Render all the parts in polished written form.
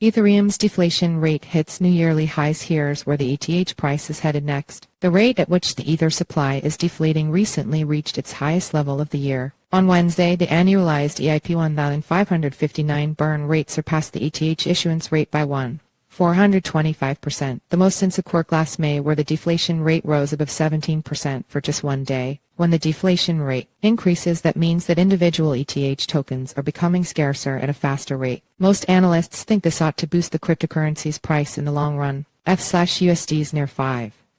Ethereum's deflation rate hits new yearly highs. Here's where the ETH price is headed next. The rate at which the Ether supply is deflating recently reached its highest level of the year. On Wednesday, the annualized EIP-1559 burn rate surpassed the ETH issuance rate by 425%, the most since a quirk last May, where the deflation rate rose above 17% for just one day. When the deflation rate increases, that means that individual ETH tokens are becoming scarcer at a faster rate. Most analysts think this ought to boost the cryptocurrency's price in the long run. ETH/USD's near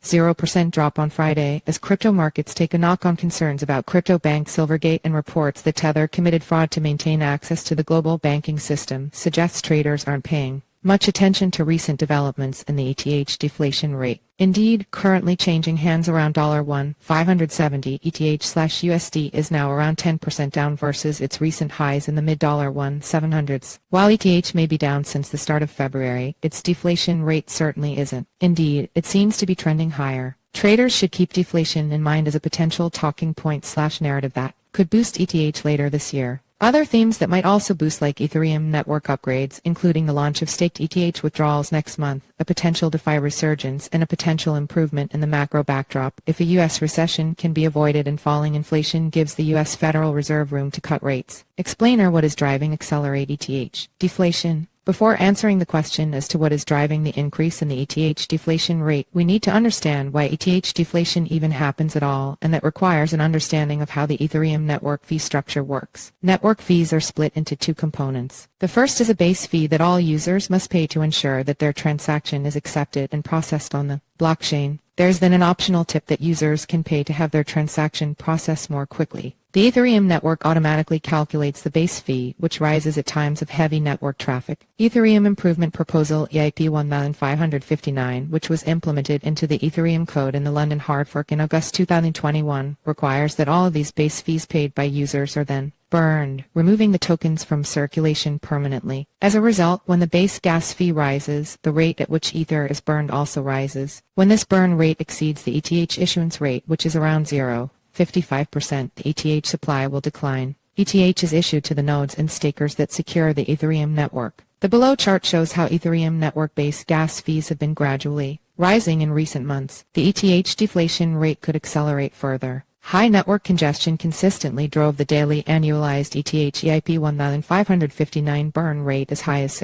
0% drop on Friday as crypto markets take a knock on concerns about crypto bank Silvergate and reports that Tether committed fraud to maintain access to the global banking system suggests traders aren't paying much attention to recent developments in the ETH deflation rate. Indeed, currently changing hands around $1.570 ETH/USD is now around 10% down versus its recent highs in the mid $1.700s. While ETH may be down since the start of February, its deflation rate certainly isn't. Indeed, it seems to be trending higher. Traders should keep deflation in mind as a potential talking point/narrative that could boost ETH later this year. Other themes that might also boost, like Ethereum network upgrades, including the launch of staked ETH withdrawals next month, a potential DeFi resurgence, and a potential improvement in the macro backdrop if a U.S. recession can be avoided and falling inflation gives the U.S. Federal Reserve room to cut rates. Explainer: what is driving accelerate ETH deflation? Before answering the question as to what is driving the increase in the ETH deflation rate, we need to understand why ETH deflation even happens at all, and that requires an understanding of how the Ethereum network fee structure works. Network fees are split into two components. The first is a base fee that all users must pay to ensure that their transaction is accepted and processed on the blockchain. There's then an optional tip that users can pay to have their transaction processed more quickly. The Ethereum network automatically calculates the base fee, which rises at times of heavy network traffic. Ethereum Improvement Proposal EIP-1559, which was implemented into the Ethereum code in the London hard fork in August 2021, requires that all of these base fees paid by users are then burned, removing the tokens from circulation permanently. As a result, when the base gas fee rises, the rate at which Ether is burned also rises. When this burn rate exceeds the ETH issuance rate, which is around 0.55%, the ETH supply will decline. ETH is issued to the nodes and stakers that secure the Ethereum network. The below chart shows how Ethereum network-based gas fees have been gradually rising in recent months. The ETH deflation rate could accelerate further. High network congestion consistently drove the daily annualized ETH EIP-1559 burn rate as high as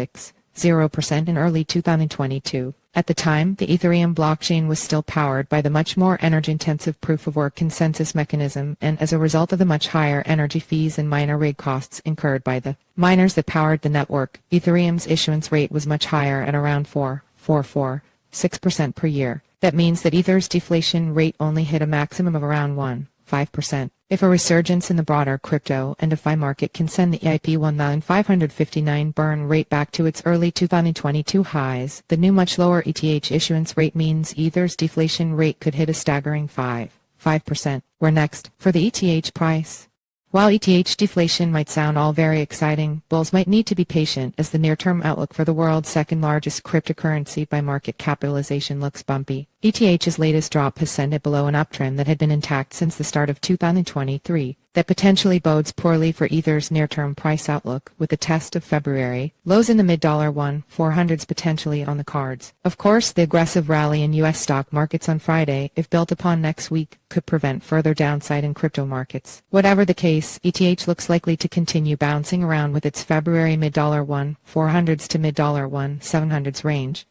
0% in early 2022. At the time, the Ethereum blockchain was still powered by the much more energy-intensive proof-of-work consensus mechanism, and as a result of the much higher energy fees and miner rig costs incurred by the miners that powered the network, Ethereum's issuance rate was much higher at around 4.6% per year. That means that Ether's deflation rate only hit a maximum of around 1.5%. If a resurgence in the broader crypto and DeFi market can send the EIP-1559 burn rate back to its early 2022 highs, the new much lower ETH issuance rate means Ether's deflation rate could hit a staggering 5%. Where next? For the ETH price. While ETH deflation might sound all very exciting, bulls might need to be patient as the near-term outlook for the world's second-largest cryptocurrency by market capitalization looks bumpy. ETH's latest drop has sent it below an uptrend that had been intact since the start of 2023. That potentially bodes poorly for Ether's near-term price outlook, with the test of February lows in the mid $1.400s potentially on the cards. Of course, the aggressive rally in U.S. stock markets on Friday, if built upon next week, could prevent further downside in crypto markets. Whatever the case, ETH looks likely to continue bouncing around with its February mid $1.400s to mid $1.700s range.